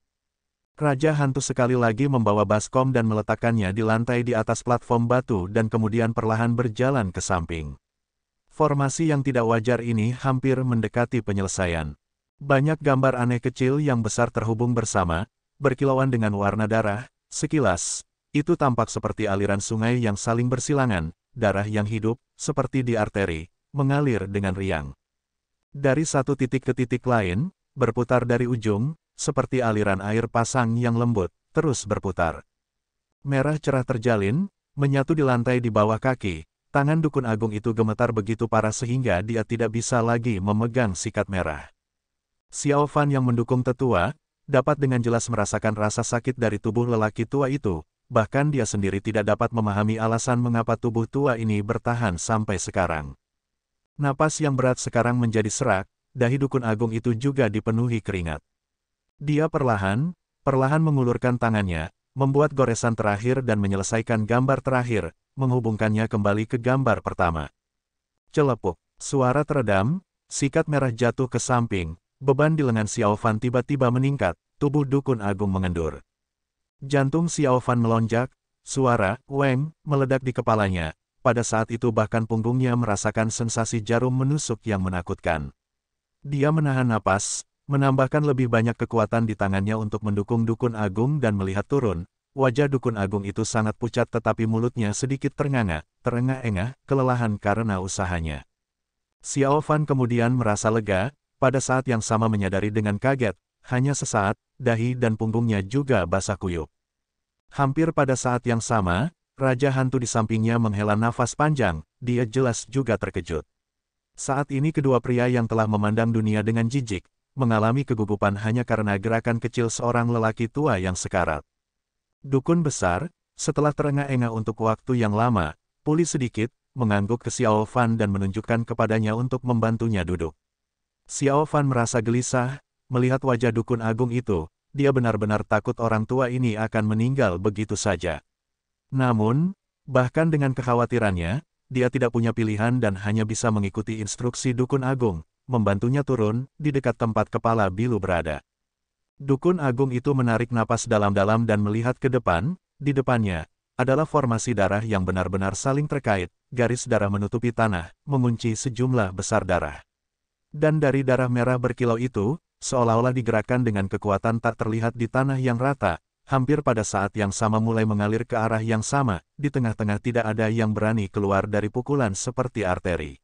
S1: Raja Hantu sekali lagi membawa baskom dan meletakkannya di lantai di atas platform batu dan kemudian perlahan berjalan ke samping. Formasi yang tidak wajar ini hampir mendekati penyelesaian. Banyak gambar aneh kecil yang besar terhubung bersama, berkilauan dengan warna darah. Sekilas, itu tampak seperti aliran sungai yang saling bersilangan, darah yang hidup, seperti di arteri, mengalir dengan riang. Dari satu titik ke titik lain, berputar dari ujung, seperti aliran air pasang yang lembut, terus berputar. Merah cerah terjalin, menyatu di lantai di bawah kaki, tangan dukun agung itu gemetar begitu parah sehingga dia tidak bisa lagi memegang sikat merah. Xiao Fan yang mendukung tetua, dapat dengan jelas merasakan rasa sakit dari tubuh lelaki tua itu, bahkan dia sendiri tidak dapat memahami alasan mengapa tubuh tua ini bertahan sampai sekarang. Napas yang berat sekarang menjadi serak, dahi dukun agung itu juga dipenuhi keringat. Dia perlahan mengulurkan tangannya, membuat goresan terakhir dan menyelesaikan gambar terakhir, menghubungkannya kembali ke gambar pertama. Celepuk, suara teredam, sikat merah jatuh ke samping, beban di lengan Xiao Fan tiba-tiba meningkat, tubuh dukun agung mengendur. Jantung Xiao Fan melonjak, suara "weng" meledak di kepalanya. Pada saat itu bahkan punggungnya merasakan sensasi jarum menusuk yang menakutkan. Dia menahan napas, menambahkan lebih banyak kekuatan di tangannya untuk mendukung dukun agung dan melihat turun. Wajah dukun agung itu sangat pucat tetapi mulutnya sedikit terengah-engah, kelelahan karena usahanya. Xiao Fan kemudian merasa lega, pada saat yang sama menyadari dengan kaget, hanya sesaat, dahi dan punggungnya juga basah kuyup. Hampir pada saat yang sama, Raja Hantu di sampingnya menghela nafas panjang, dia jelas juga terkejut. Saat ini kedua pria yang telah memandang dunia dengan jijik, mengalami kegugupan hanya karena gerakan kecil seorang lelaki tua yang sekarat. Dukun besar, setelah terengah-engah untuk waktu yang lama, pulih sedikit, mengangguk ke Xiao Fan dan menunjukkan kepadanya untuk membantunya duduk. Xiao Fan merasa gelisah, melihat wajah dukun agung itu, dia benar-benar takut orang tua ini akan meninggal begitu saja. Namun, bahkan dengan kekhawatirannya, dia tidak punya pilihan dan hanya bisa mengikuti instruksi dukun agung, membantunya turun di dekat tempat kepala Bilu berada. Dukun agung itu menarik napas dalam-dalam dan melihat ke depan, di depannya adalah formasi darah yang benar-benar saling terkait, garis darah menutupi tanah, mengunci sejumlah besar darah. Dan dari darah merah berkilau itu, seolah-olah digerakkan dengan kekuatan tak terlihat di tanah yang rata, hampir pada saat yang sama mulai mengalir ke arah yang sama, di tengah-tengah tidak ada yang berani keluar dari pukulan seperti arteri.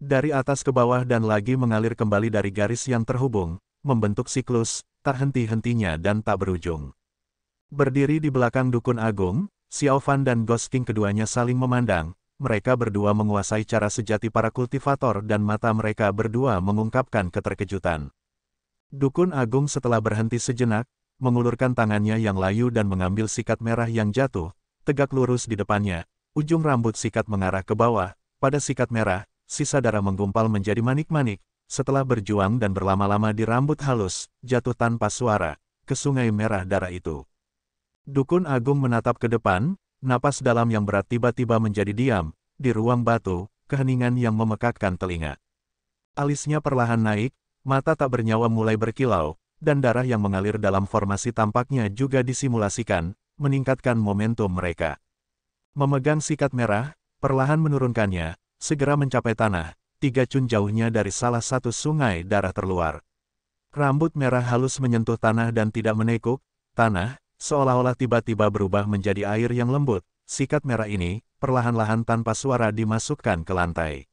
S1: Dari atas ke bawah dan lagi mengalir kembali dari garis yang terhubung, membentuk siklus, tak henti-hentinya dan tak berujung. Berdiri di belakang dukun agung, Xiao Fan dan Ghost King keduanya saling memandang, mereka berdua menguasai cara sejati para kultivator dan mata mereka berdua mengungkapkan keterkejutan. Dukun agung setelah berhenti sejenak, mengulurkan tangannya yang layu dan mengambil sikat merah yang jatuh, tegak lurus di depannya, ujung rambut sikat mengarah ke bawah, pada sikat merah, sisa darah menggumpal menjadi manik-manik, setelah berjuang dan berlama-lama di rambut halus, jatuh tanpa suara, ke sungai merah darah itu. Dukun agung menatap ke depan, napas dalam yang berat tiba-tiba menjadi diam, di ruang batu, keheningan yang memekakkan telinga. Alisnya perlahan naik, mata tak bernyawa mulai berkilau, dan darah yang mengalir dalam formasi tampaknya juga disimulasikan, meningkatkan momentum mereka. Memegang sikat merah, perlahan menurunkannya, segera mencapai tanah, 3 cun jauhnya dari salah satu sungai darah terluar. Rambut merah halus menyentuh tanah dan tidak menekuk, tanah, seolah-olah tiba-tiba berubah menjadi air yang lembut, sikat merah ini, perlahan-lahan tanpa suara dimasukkan ke lantai.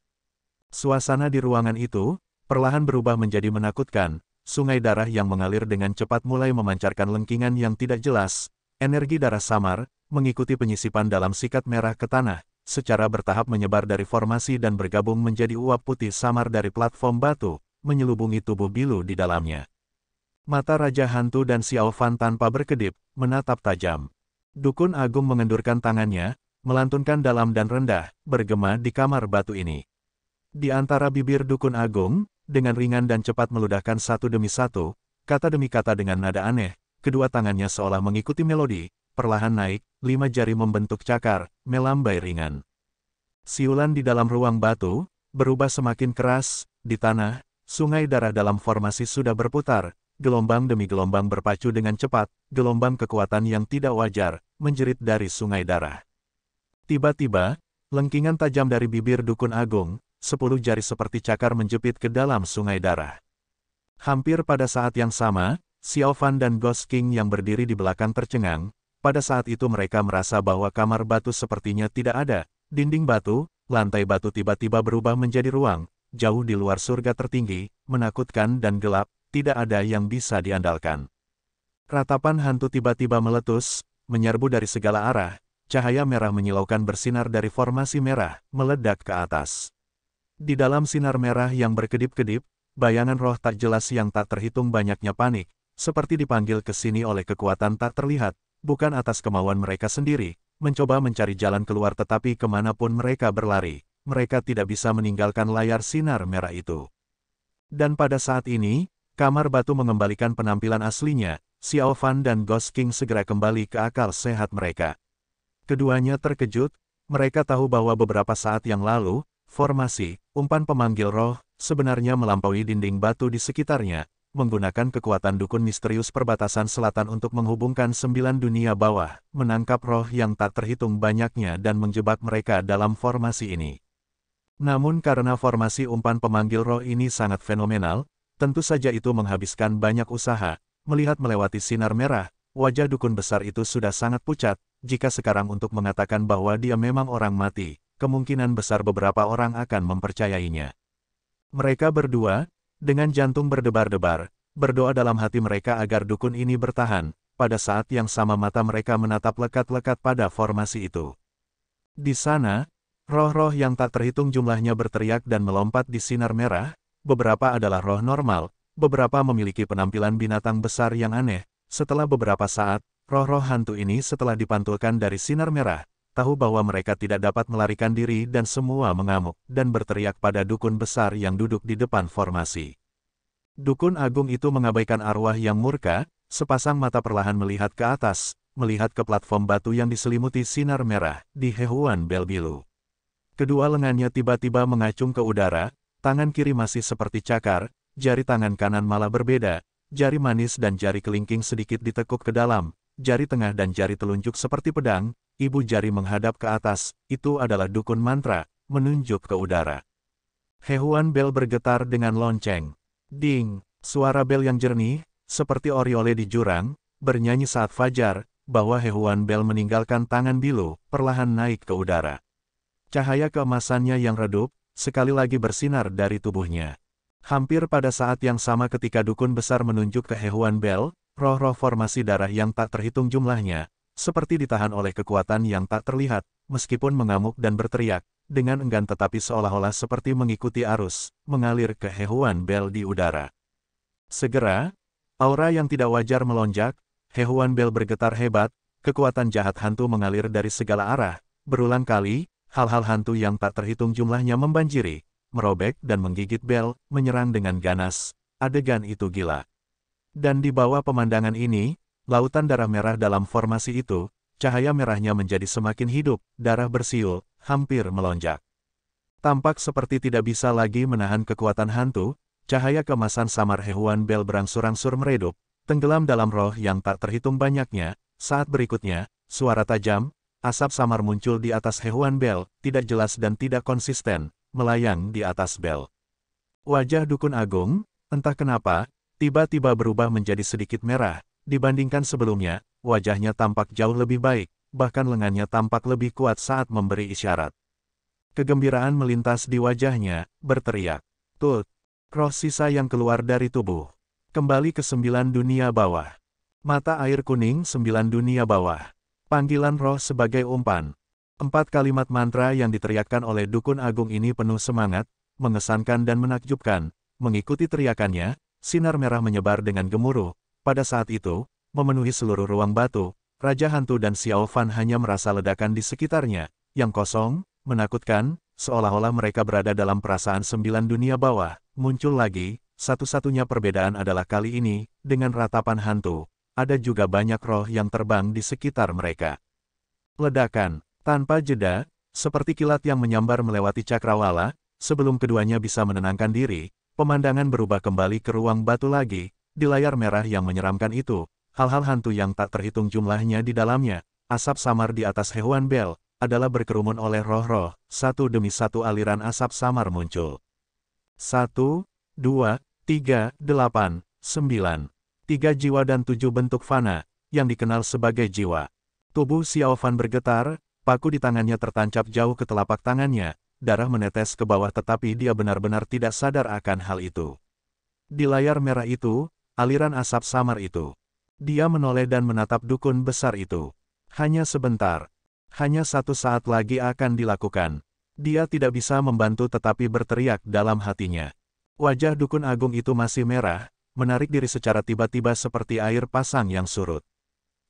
S1: Suasana di ruangan itu, perlahan berubah menjadi menakutkan. Sungai darah yang mengalir dengan cepat mulai memancarkan lengkingan yang tidak jelas, energi darah samar, mengikuti penyisipan dalam sikat merah ke tanah, secara bertahap menyebar dari formasi dan bergabung menjadi uap putih samar dari platform batu, menyelubungi tubuh Bilu di dalamnya. Mata Raja Hantu dan Xiao Fan tanpa berkedip, menatap tajam. Dukun agung mengendurkan tangannya, melantunkan dalam dan rendah, bergema di kamar batu ini. Di antara bibir Dukun Agung, dengan ringan dan cepat meludahkan satu demi satu, kata demi kata dengan nada aneh, kedua tangannya seolah mengikuti melodi, perlahan naik, 5 jari membentuk cakar, melambai ringan. Siulan di dalam ruang batu, berubah semakin keras, di tanah, sungai darah dalam formasi sudah berputar, gelombang demi gelombang berpacu dengan cepat, gelombang kekuatan yang tidak wajar, menjerit dari sungai darah. Tiba-tiba, lengkingan tajam dari bibir Dukun Agung, 10 jari seperti cakar menjepit ke dalam sungai darah. Hampir pada saat yang sama, Xiao Fan dan Ghost King yang berdiri di belakang tercengang. Pada saat itu mereka merasa bahwa kamar batu sepertinya tidak ada. Dinding batu, lantai batu tiba-tiba berubah menjadi ruang, jauh di luar surga tertinggi, menakutkan dan gelap, tidak ada yang bisa diandalkan. Ratapan hantu tiba-tiba meletus, menyerbu dari segala arah, cahaya merah menyilaukan bersinar dari formasi merah, meledak ke atas. Di dalam sinar merah yang berkedip-kedip, bayangan roh tak jelas yang tak terhitung banyaknya panik, seperti dipanggil ke sini oleh kekuatan tak terlihat, bukan atas kemauan mereka sendiri, mencoba mencari jalan keluar tetapi kemanapun mereka berlari, mereka tidak bisa meninggalkan layar sinar merah itu. Dan pada saat ini, kamar batu mengembalikan penampilan aslinya, Xiao Fan dan Ghost King segera kembali ke akal sehat mereka. Keduanya terkejut, mereka tahu bahwa beberapa saat yang lalu, formasi, umpan pemanggil roh, sebenarnya melampaui dinding batu di sekitarnya, menggunakan kekuatan dukun misterius perbatasan selatan untuk menghubungkan 9 dunia bawah, menangkap roh yang tak terhitung banyaknya dan menjebak mereka dalam formasi ini. Namun karena formasi umpan pemanggil roh ini sangat fenomenal, tentu saja itu menghabiskan banyak usaha. Melihat melewati sinar merah, wajah dukun besar itu sudah sangat pucat. Jika sekarang untuk mengatakan bahwa dia memang orang mati, kemungkinan besar beberapa orang akan mempercayainya. Mereka berdua, dengan jantung berdebar-debar, berdoa dalam hati mereka agar dukun ini bertahan. Pada saat yang sama mata mereka menatap lekat-lekat pada formasi itu. Di sana, roh-roh yang tak terhitung jumlahnya berteriak dan melompat di sinar merah. Beberapa adalah roh normal, beberapa memiliki penampilan binatang besar yang aneh. Setelah beberapa saat, roh-roh hantu ini setelah dipantulkan dari sinar merah, tahu bahwa mereka tidak dapat melarikan diri dan semua mengamuk dan berteriak pada dukun besar yang duduk di depan formasi. Dukun agung itu mengabaikan arwah yang murka, sepasang mata perlahan melihat ke atas, melihat ke platform batu yang diselimuti sinar merah di Hehuan Bel Bilu. Kedua lengannya tiba-tiba mengacung ke udara, tangan kiri masih seperti cakar, jari tangan kanan malah berbeda, jari manis dan jari kelingking sedikit ditekuk ke dalam, jari tengah dan jari telunjuk seperti pedang, ibu jari menghadap ke atas, itu adalah dukun mantra, menunjuk ke udara. Hehuan Bel bergetar dengan lonceng. Ding, suara bel yang jernih, seperti oriole di jurang, bernyanyi saat fajar, bahwa Hehuan Bel meninggalkan tangan Bilu, perlahan naik ke udara. Cahaya keemasannya yang redup, sekali lagi bersinar dari tubuhnya. Hampir pada saat yang sama ketika dukun besar menunjuk ke Hehuan Bel, roh-roh formasi darah yang tak terhitung jumlahnya, seperti ditahan oleh kekuatan yang tak terlihat, meskipun mengamuk dan berteriak, dengan enggan tetapi seolah-olah seperti mengikuti arus, mengalir ke Hehuan Bel di udara. Segera, aura yang tidak wajar melonjak, Hehuan Bel bergetar hebat, kekuatan jahat hantu mengalir dari segala arah, berulang kali, hal-hal hantu yang tak terhitung jumlahnya membanjiri, merobek dan menggigit Bel, menyerang dengan ganas. Adegan itu gila. Dan di bawah pemandangan ini, lautan darah merah dalam formasi itu, cahaya merahnya menjadi semakin hidup, darah bersiul, hampir melonjak. Tampak seperti tidak bisa lagi menahan kekuatan hantu, cahaya keemasan samar Hehuan Bel berangsur-angsur meredup, tenggelam dalam roh yang tak terhitung banyaknya. Saat berikutnya, suara tajam, asap samar muncul di atas Hehuan Bel, tidak jelas dan tidak konsisten, melayang di atas Bel. Wajah dukun agung, entah kenapa, tiba-tiba berubah menjadi sedikit merah. Dibandingkan sebelumnya, wajahnya tampak jauh lebih baik, bahkan lengannya tampak lebih kuat saat memberi isyarat. Kegembiraan melintas di wajahnya, berteriak, "Tut!" Roh sisa yang keluar dari tubuh. Kembali ke 9 dunia bawah. Mata air kuning 9 dunia bawah. Panggilan roh sebagai umpan. 4 kalimat mantra yang diteriakkan oleh dukun agung ini penuh semangat, mengesankan dan menakjubkan. Mengikuti teriakannya, sinar merah menyebar dengan gemuruh. Pada saat itu, memenuhi seluruh ruang batu, Raja Hantu dan Xiao Fan hanya merasa ledakan di sekitarnya, yang kosong, menakutkan, seolah-olah mereka berada dalam perasaan 9 dunia bawah. Muncul lagi, satu-satunya perbedaan adalah kali ini, dengan ratapan hantu, ada juga banyak roh yang terbang di sekitar mereka. Ledakan, tanpa jeda, seperti kilat yang menyambar melewati cakrawala, sebelum keduanya bisa menenangkan diri, pemandangan berubah kembali ke ruang batu lagi. Di layar merah yang menyeramkan itu, hal-hal hantu yang tak terhitung jumlahnya di dalamnya, asap samar di atas Hehuan Bell, adalah berkerumun oleh roh-roh, satu demi satu aliran asap samar muncul. 1, 2, 3, 8, 9. 3 jiwa dan 7 bentuk fana, yang dikenal sebagai jiwa. Tubuh Xiao Fan bergetar, paku di tangannya tertancap jauh ke telapak tangannya, darah menetes ke bawah tetapi dia benar-benar tidak sadar akan hal itu. Di layar merah itu, aliran asap samar itu. Dia menoleh dan menatap dukun besar itu. Hanya sebentar. Hanya 1 saat lagi akan dilakukan. Dia tidak bisa membantu tetapi berteriak dalam hatinya. Wajah dukun agung itu masih merah, menarik diri secara tiba-tiba seperti air pasang yang surut.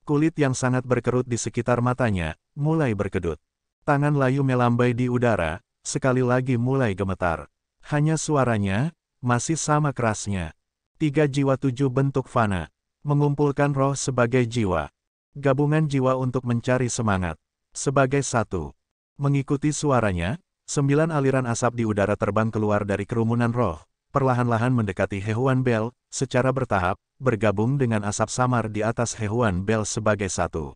S1: Kulit yang sangat berkerut di sekitar matanya, mulai berkedut. Tangan layu melambai di udara, sekali lagi mulai gemetar. Hanya suaranya, masih sama kerasnya. 3 jiwa 7 bentuk fana. Mengumpulkan roh sebagai jiwa. Gabungan jiwa untuk mencari semangat. Sebagai satu. Mengikuti suaranya, 9 aliran asap di udara terbang keluar dari kerumunan roh. Perlahan-lahan mendekati Hehuan Bell, secara bertahap, bergabung dengan asap samar di atas Hehuan Bell sebagai satu.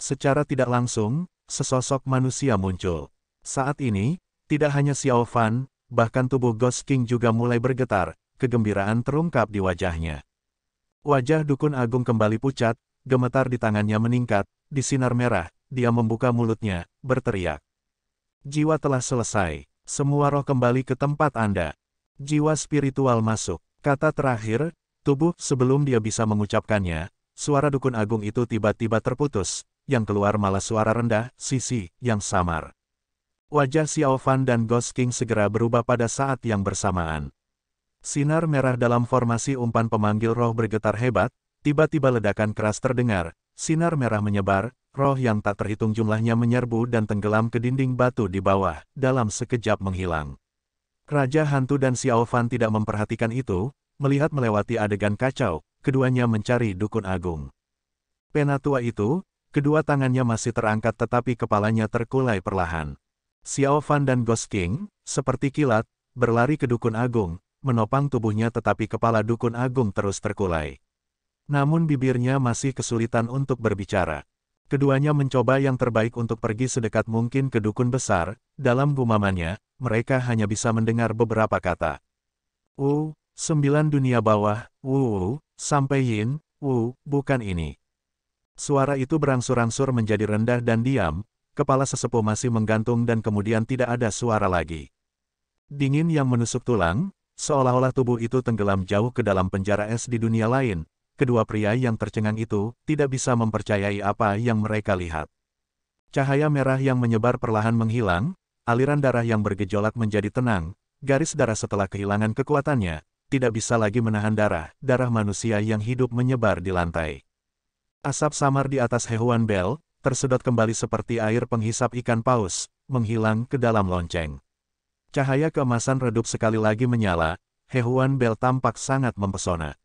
S1: Secara tidak langsung, sesosok manusia muncul. Saat ini, tidak hanya Xiao Fan, bahkan tubuh Ghost King juga mulai bergetar. Kegembiraan terungkap di wajahnya. Wajah dukun agung kembali pucat, gemetar di tangannya meningkat, di sinar merah, dia membuka mulutnya, berteriak. Jiwa telah selesai, semua roh kembali ke tempat Anda. Jiwa spiritual masuk, kata terakhir, tubuh sebelum dia bisa mengucapkannya, suara dukun agung itu tiba-tiba terputus, yang keluar malah suara rendah, sisi, yang samar. Wajah Xiao Fan dan Ghost King segera berubah pada saat yang bersamaan. Sinar merah dalam formasi umpan pemanggil roh bergetar hebat, tiba-tiba ledakan keras terdengar, sinar merah menyebar, roh yang tak terhitung jumlahnya menyerbu dan tenggelam ke dinding batu di bawah, dalam sekejap menghilang. Raja Hantu dan Xiao Fan tidak memperhatikan itu, melihat melewati adegan kacau, keduanya mencari dukun agung. Penatua itu, kedua tangannya masih terangkat tetapi kepalanya terkulai perlahan. Xiao Fan dan Ghost King, seperti kilat, berlari ke dukun agung, menopang tubuhnya tetapi kepala dukun agung terus terkulai. Namun bibirnya masih kesulitan untuk berbicara. Keduanya mencoba yang terbaik untuk pergi sedekat mungkin ke dukun besar, dalam gumamannya, mereka hanya bisa mendengar beberapa kata. 9 dunia bawah, sampai Yin, bukan ini. Suara itu berangsur-angsur menjadi rendah dan diam, kepala sesepuh masih menggantung dan kemudian tidak ada suara lagi. Dingin yang menusuk tulang, seolah-olah tubuh itu tenggelam jauh ke dalam penjara es di dunia lain. Kedua pria yang tercengang itu tidak bisa mempercayai apa yang mereka lihat. Cahaya merah yang menyebar perlahan menghilang, aliran darah yang bergejolak menjadi tenang, garis darah setelah kehilangan kekuatannya, tidak bisa lagi menahan darah manusia yang hidup menyebar di lantai. Asap samar di atas Hehuan Bell, tersedot kembali seperti air penghisap ikan paus, menghilang ke dalam lonceng. Cahaya keemasan redup sekali lagi menyala, Hehuan Bell tampak sangat mempesona.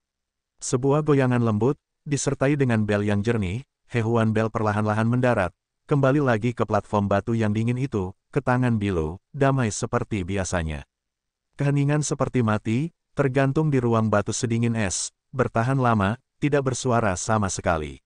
S1: Sebuah goyangan lembut, disertai dengan bel yang jernih, Hehuan Bell perlahan-lahan mendarat, kembali lagi ke platform batu yang dingin itu, ke tangan Bilu, damai seperti biasanya. Keheningan seperti mati, tergantung di ruang batu sedingin es, bertahan lama, tidak bersuara sama sekali.